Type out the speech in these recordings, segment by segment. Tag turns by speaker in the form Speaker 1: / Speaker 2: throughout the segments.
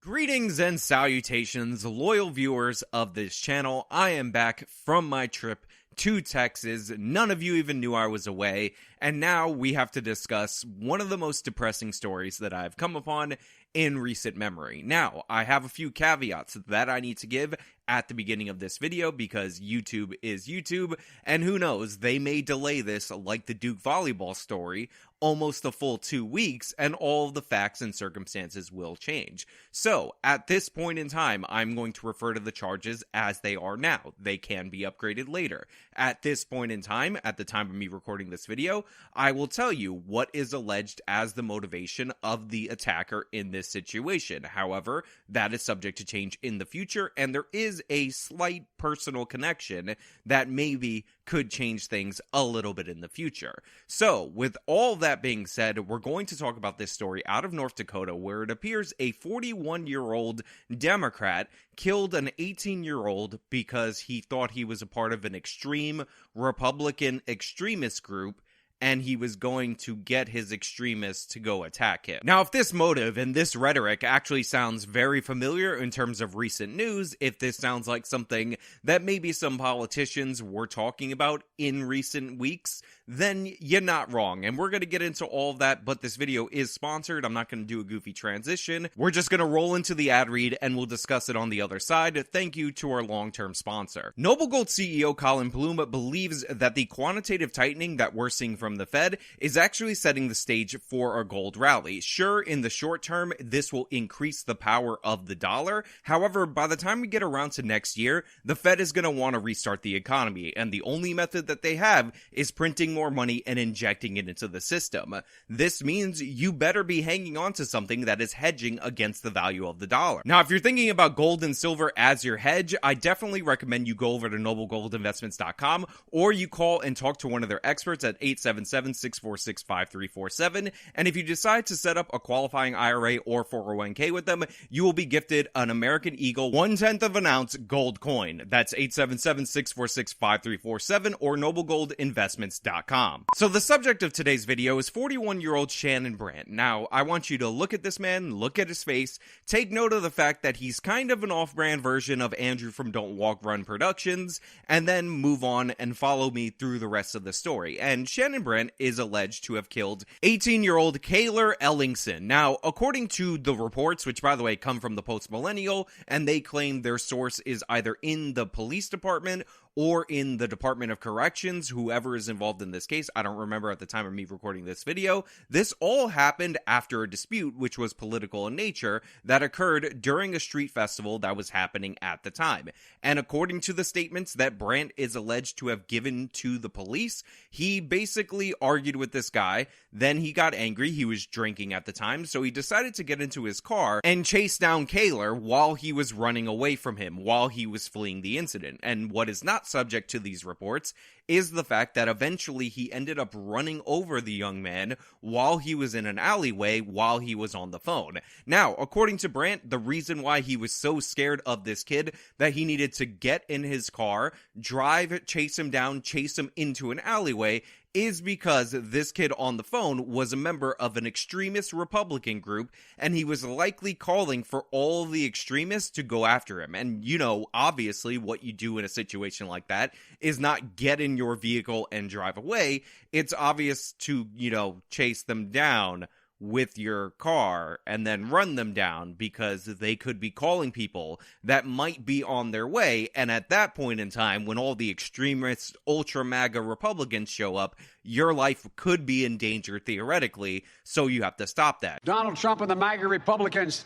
Speaker 1: Greetings and salutations, loyal viewers of this channel. I am back from my trip to Texas. None of you even knew I was away, and now we have to discuss one of the most depressing stories that I've come upon in recent memory. Now, I have a few caveats that I need to give at the beginning of this video because YouTube is YouTube, and who knows, they may delay this like the Duke volleyball story almost a full 2 weeks, and all of the facts and circumstances will change. So, at this point in time, I'm going to refer to the charges as they are now. They can be upgraded later. At this point in time, at the time of me recording this video, I will tell you what is alleged as the motivation of the attacker in this situation. However, that is subject to change in the future, and there is a slight personal connection that maybe could change things a little bit in the future. So, with all that being said, we're going to talk about this story out of North Dakota where it appears a 41-year-old Democrat killed an 18-year-old because he thought he was a part of an extreme Republican extremist group, and he was going to get his extremists to go attack him. Now, if this motive and this rhetoric actually sounds very familiar in terms of recent news, if this sounds like something that maybe some politicians were talking about in recent weeks, then you're not wrong. And we're going to get into all of that, but this video is sponsored. I'm not going to do a goofy transition. We're just going to roll into the ad read and we'll discuss it on the other side. Thank you to our long-term sponsor. Noble Gold CEO Colin Bloom believes that the quantitative tightening that we're seeing from the Fed is actually setting the stage for a gold rally. Sure, in the short term, this will increase the power of the dollar. However, by the time we get around to next year, the Fed is going to want to restart the economy, and the only method that they have is printing more money and injecting it into the system. This means you better be hanging on to something that is hedging against the value of the dollar. Now, if you're thinking about gold and silver as your hedge, I definitely recommend you go over to noblegoldinvestments.com, or you call and talk to one of their experts at 877-646-5347, and if you decide to set up a qualifying IRA or 401k with them, you will be gifted an American Eagle 1/10 of an ounce gold coin. That's 877-646-5347 or noblegoldinvestments.com. So the subject of today's video is 41-year-old Shannon Brandt. Now, I want you to look at this man, look at his face, take note of the fact that he's kind of an off-brand version of Andrew from Don't Walk Run Productions, and then move on and follow me through the rest of the story. And Shannon Brandt is alleged to have killed 18-year-old Cayler Ellingson. Now, according to the reports, which by the way come from the Post-Millennial, and they claim their source is either in the police department or in the Department of Corrections, whoever is involved in this case. I don't remember at the time of me recording this video. This all happened after a dispute, which was political in nature, that occurred during a street festival that was happening at the time. And according to the statements that Brandt is alleged to have given to the police, he basically argued with this guy, then he got angry, he was drinking at the time, so he decided to get into his car and chase down Cayler while he was running away from him, while he was fleeing the incident. And what is not subject to these reports is the fact that eventually he ended up running over the young man while he was in an alleyway while he was on the phone. Now, according to Brandt, the reason why he was so scared of this kid that he needed to get in his car, drive, chase him down, chase him into an alleyway is because this kid on the phone was a member of an extremist Republican group, and he was likely calling for all the extremists to go after him. And, you know, obviously what you do in a situation like that is not get in your vehicle and drive away. It's obvious to, you know, chase them down with your car and then run them down because they could be calling people that might be on their way. And at that point in time, when all the extremists, ultra MAGA Republicans show up, your life could be in danger theoretically, so you have to stop that.
Speaker 2: Donald Trump and the MAGA Republicans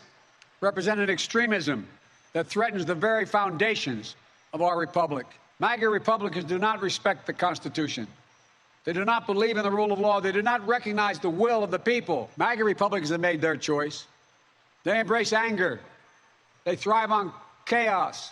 Speaker 2: represent an extremism that threatens the very foundations of our republic. MAGA Republicans do not respect the Constitution. They do not believe in the rule of law. They do not recognize the will of the people. MAGA Republicans have made their choice. They embrace anger. They thrive on chaos.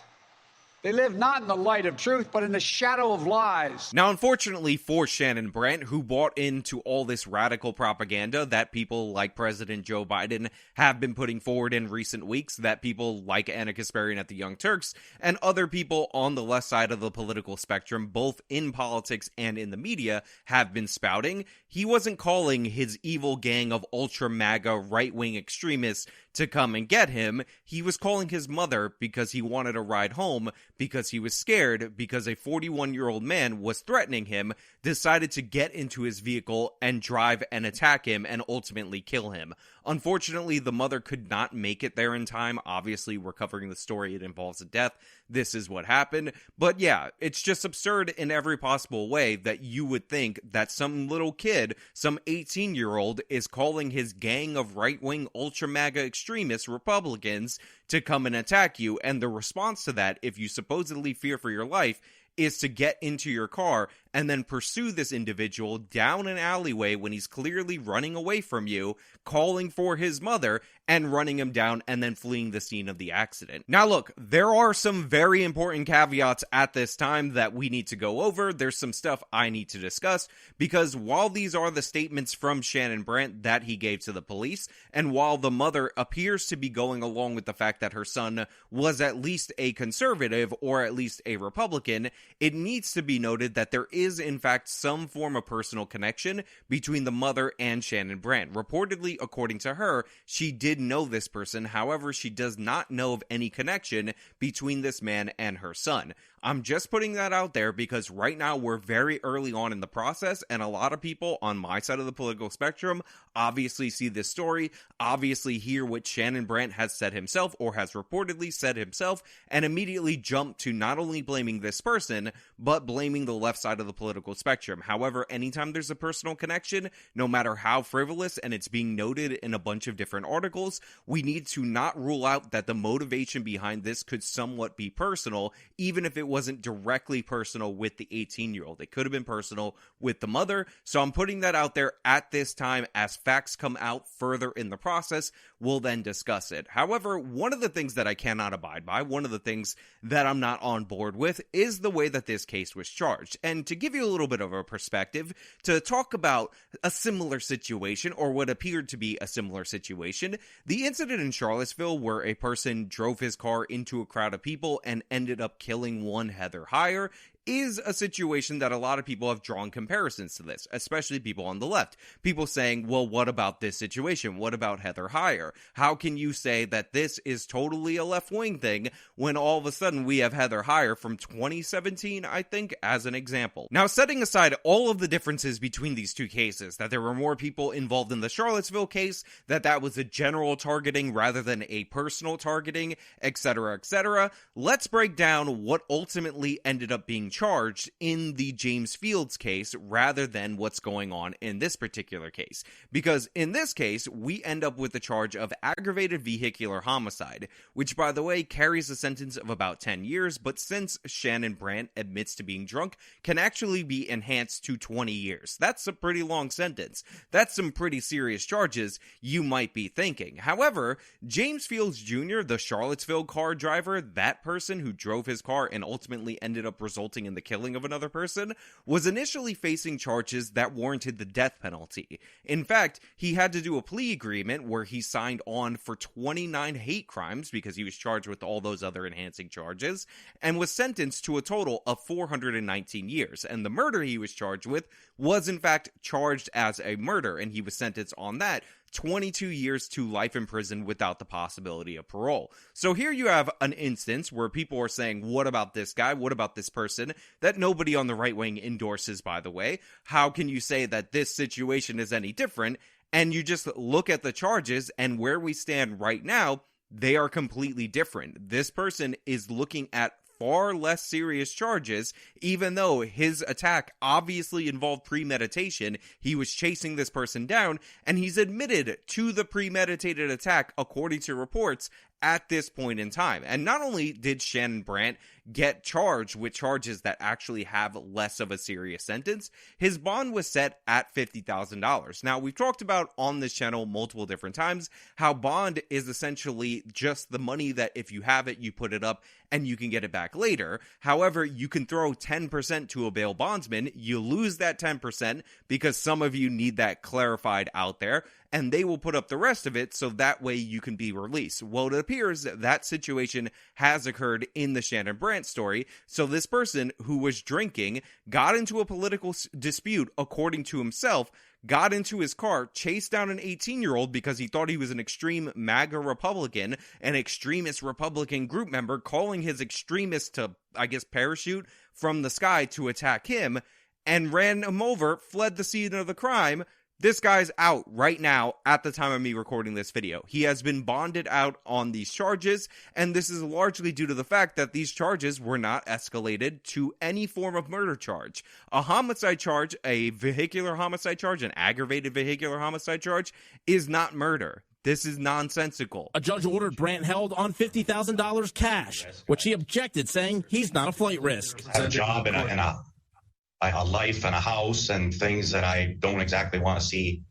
Speaker 2: They live not in the light of truth, but in the shadow of lies.
Speaker 1: Now, unfortunately for Shannon Brandt, who bought into all this radical propaganda that people like President Joe Biden have been putting forward in recent weeks, that people like Anna Kasparian at the Young Turks, and other people on the left side of the political spectrum, both in politics and in the media, have been spouting, he wasn't calling his evil gang of ultra MAGA right-wing extremists to come and get him. He was calling his mother because he wanted a ride home, because he was scared, because a 41-year-old man was threatening him, decided to get into his vehicle and drive and attack him and ultimately kill him. Unfortunately, the mother could not make it there in time. Obviously, we're covering the story. It involves a death. This is what happened. But yeah, it's just absurd in every possible way that you would think that some little kid, some 18-year-old, is calling his gang of right-wing ultra-MAGA extremist Republicans to come and attack you. And the response to that, if you supposedly fear for your life, is to get into your car and then pursue this individual down an alleyway when he's clearly running away from you, calling for his mother, and running him down and then fleeing the scene of the accident. Now look, there are some very important caveats at this time that we need to go over. There's some stuff I need to discuss, because while these are the statements from Shannon Brandt that he gave to the police, and while the mother appears to be going along with the fact that her son was at least a conservative or at least a Republican, it needs to be noted that there is in fact some form of personal connection between the mother and Shannon Brandt. Reportedly, according to her, she did know this person. However, she does not know of any connection between this man and her son. I'm just putting that out there because right now we're very early on in the process, and a lot of people on my side of the political spectrum obviously see this story, obviously hear what Shannon Brandt has said himself or has reportedly said himself, and immediately jump to not only blaming this person, but blaming the left side of the political spectrum. However, anytime there's a personal connection, no matter how frivolous, and it's being noted in a bunch of different articles, we need to not rule out that the motivation behind this could somewhat be personal, even if it wasn't directly personal with the 18-year-old. It could have been personal with the mother. So I'm putting that out there at this time. As facts come out further in the process, we'll then discuss it. However, one of the things that I cannot abide by, one of the things that I'm not on board with, is the way that this case was charged. And to give you a little bit of a perspective, to talk about a similar situation, or what appeared to be a similar situation, the incident in Charlottesville where a person drove his car into a crowd of people and ended up killing one Heather Heyer is a situation that a lot of people have drawn comparisons to this, especially people on the left. People saying, well, what about this situation? What about Heather Heyer? How can you say that this is totally a left-wing thing when all of a sudden we have Heather Heyer from 2017, I think, as an example? Now, setting aside all of the differences between these two cases, that there were more people involved in the Charlottesville case, that was a general targeting rather than a personal targeting, etc., let's break down what ultimately ended up being charged in the James Fields case rather than what's going on in this particular case. Because in this case, we end up with the charge of aggravated vehicular homicide, which, by the way, carries a sentence of about 10 years, but since Shannon Brandt admits to being drunk, can actually be enhanced to 20 years. That's a pretty long sentence. That's some pretty serious charges, you might be thinking. However, James Fields Jr., the Charlottesville car driver, that person who drove his car and ultimately ended up resulting in the killing of another person, was initially facing charges that warranted the death penalty. In fact, he had to do a plea agreement where he signed on for 29 hate crimes because he was charged with all those other enhancing charges, and was sentenced to a total of 419 years. And the murder he was charged with was in fact charged as a murder, and he was sentenced on that 22 years to life in prison without the possibility of parole. So here you have an instance where people are saying, what about this guy? What about this person? That nobody on the right wing endorses, by the way. How can you say that this situation is any different? And you just look at the charges, and where we stand right now, they are completely different. This person is looking at far less serious charges, even though his attack obviously involved premeditation. He was chasing this person down, and he's admitted to the premeditated attack, according to reports, at this point in time. And not only did Shannon Brandt get charged with charges that actually have less of a serious sentence, his bond was set at $50,000. Now, we've talked about on this channel multiple different times how bond is essentially just the money that if you have it, you put it up and you can get it back later. However, you can throw 10% to a bail bondsman. You lose that 10% because some of you need that clarified out there, and they will put up the rest of it so that way you can be released. Well, it appears that that situation has occurred in the Shannon Brandt story. So this person who was drinking got into a political dispute, according to himself, got into his car, chased down an 18-year-old because he thought he was an extreme MAGA Republican, an extremist Republican group member, calling his extremists to, I guess, parachute from the sky to attack him, and ran him over, fled the scene of the crime. This guy's out right now at the time of me recording this video. He has been bonded out on these charges, and this is largely due to the fact that these charges were not escalated to any form of murder charge. A homicide charge, a vehicular homicide charge, an aggravated vehicular homicide charge is not murder. This is nonsensical.
Speaker 3: A judge ordered Brandt held on $50,000 cash, which he objected, saying he's not a flight risk.
Speaker 4: I have a job and a life and a house and things that I don't exactly want to see,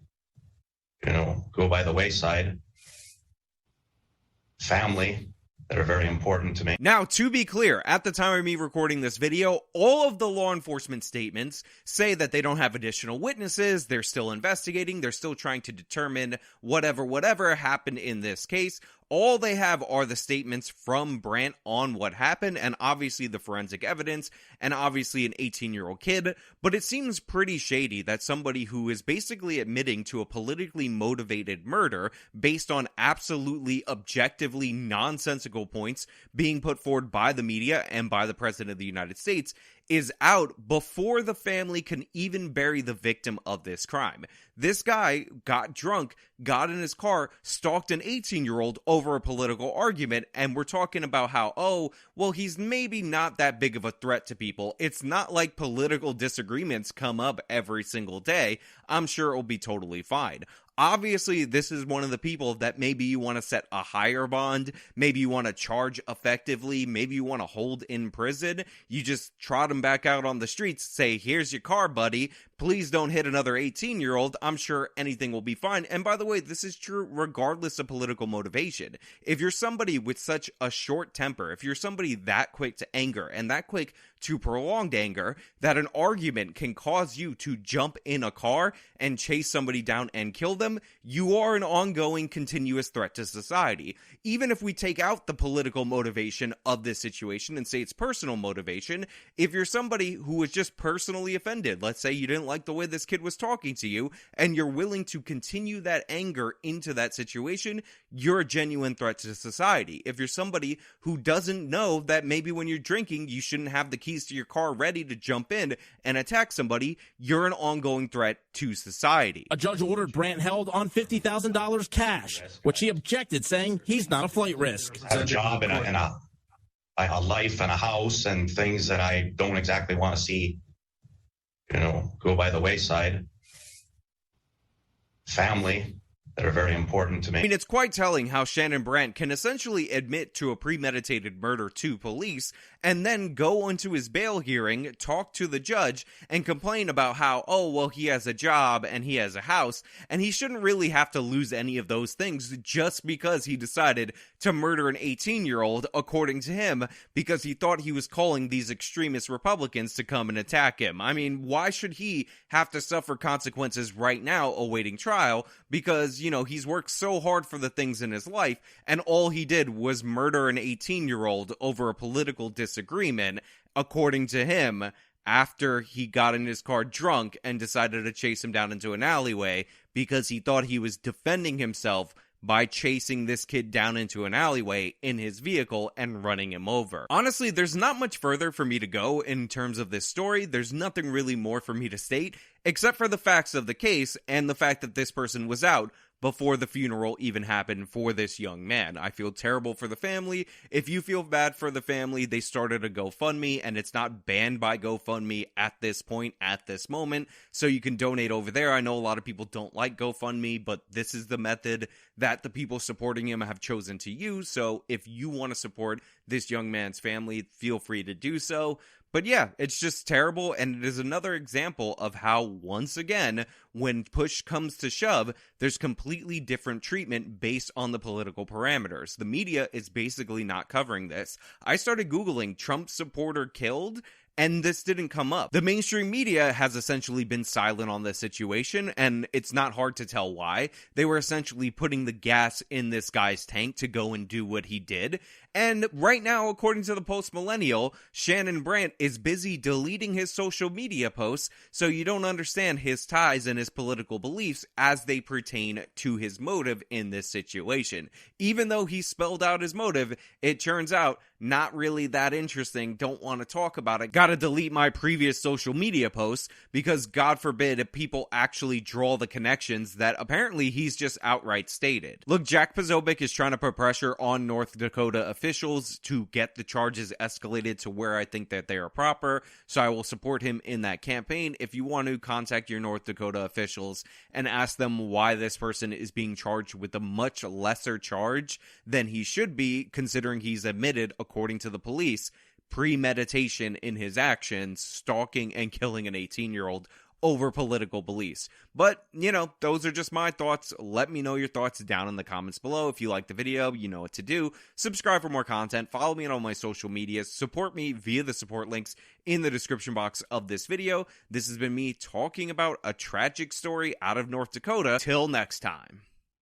Speaker 4: go by the wayside. Family that are very important to me.
Speaker 1: Now, to be clear, at the time of me recording this video, all of the law enforcement statements say that they don't have additional witnesses, they're still investigating, they're still trying to determine whatever happened in this case. All they have are the statements from Brandt on what happened, and obviously the forensic evidence, and obviously an 18-year-old kid, but it seems pretty shady that somebody who is basically admitting to a politically motivated murder based on absolutely objectively nonsensical points being put forward by the media and by the President of the United States is out before the family can even bury the victim of this crime. This guy got drunk, got in his car, stalked an 18-year-old over a political argument, and we're talking about how, he's maybe not that big of a threat to people. It's not like political disagreements come up every single day. I'm sure it'll be totally fine. Obviously, this is one of the people that maybe you want to set a higher bond, maybe you want to charge effectively, maybe you want to hold in prison. You just trot him back out on the streets, say, here's your car, buddy. Please don't hit another 18-year-old. I'm sure anything will be fine. And by the way, this is true regardless of political motivation. If you're somebody with such a short temper, if you're somebody that quick to anger and that quick to prolonged anger, that an argument can cause you to jump in a car and chase somebody down and kill them, you are an ongoing, continuous threat to society. Even if we take out the political motivation of this situation and say it's personal motivation, if you're somebody who was just personally offended, let's say you didn't like the way this kid was talking to you, and you're willing to continue that anger into that situation, you're a genuine threat to society. If you're somebody who doesn't know that maybe when you're drinking, you shouldn't have the keys to your car ready to jump in and attack somebody, you're an ongoing threat to society.
Speaker 3: A judge ordered Brandt held on $50,000 cash, which he objected, saying he's not a flight risk.
Speaker 4: I have a job and a life and a house and things that I don't exactly want to see, go by the wayside. Family that are very important to me.
Speaker 1: I mean, it's quite telling how Shannon Brandt can essentially admit to a premeditated murder to police and then go into his bail hearing, talk to the judge, and complain about how, he has a job and he has a house, and he shouldn't really have to lose any of those things just because he decided to murder an 18-year-old, according to him, because he thought he was calling these extremist Republicans to come and attack him. I mean, why should he have to suffer consequences right now awaiting trial? Because, he's worked so hard for the things in his life, and all he did was murder an 18-year-old over a political disagreement, according to him, after he got in his car drunk and decided to chase him down into an alleyway because he thought he was defending himself by chasing this kid down into an alleyway in his vehicle and running him over. Honestly, there's not much further for me to go in terms of this story. There's nothing really more for me to state, except for the facts of the case and the fact that this person was out before the funeral even happened for this young man. I feel terrible for the family. If you feel bad for the family, they started a GoFundMe, and it's not banned by GoFundMe at this point, at this moment, so you can donate over there. I know a lot of people don't like GoFundMe, but this is the method that the people supporting him have chosen to use, so if you want to support this young man's family, feel free to do so. But yeah, it's just terrible, and it is another example of how, once again, when push comes to shove, there's completely different treatment based on the political parameters. The media is basically not covering this. I started Googling Trump supporter killed, and this didn't come up. The mainstream media has essentially been silent on this situation, and it's not hard to tell why. They were essentially putting the gas in this guy's tank to go and do what he did. And right now, according to the Post-Millennial, Shannon Brandt is busy deleting his social media posts, so you don't understand his ties and his political beliefs as they pertain to his motive in this situation. Even though he spelled out his motive, it turns out not really that interesting, don't want to talk about it, gotta delete my previous social media posts, because God forbid if people actually draw the connections that apparently he's just outright stated. Look, Jack Posobiec is trying to put pressure on North Dakota officials to get the charges escalated to where I think that they are proper, so I will support him in that campaign. If you want to contact your North Dakota officials and ask them why this person is being charged with a much lesser charge than he should be, considering he's admitted, according to the police, premeditation in his actions, stalking and killing an 18-year-old over political beliefs. But, you know, those are just my thoughts. Let me know your thoughts down in the comments below. If you like the video, you know what to do. Subscribe for more content. Follow me on all my social medias. Support me via the support links in the description box of this video. This has been me talking about a tragic story out of North Dakota. Till next time.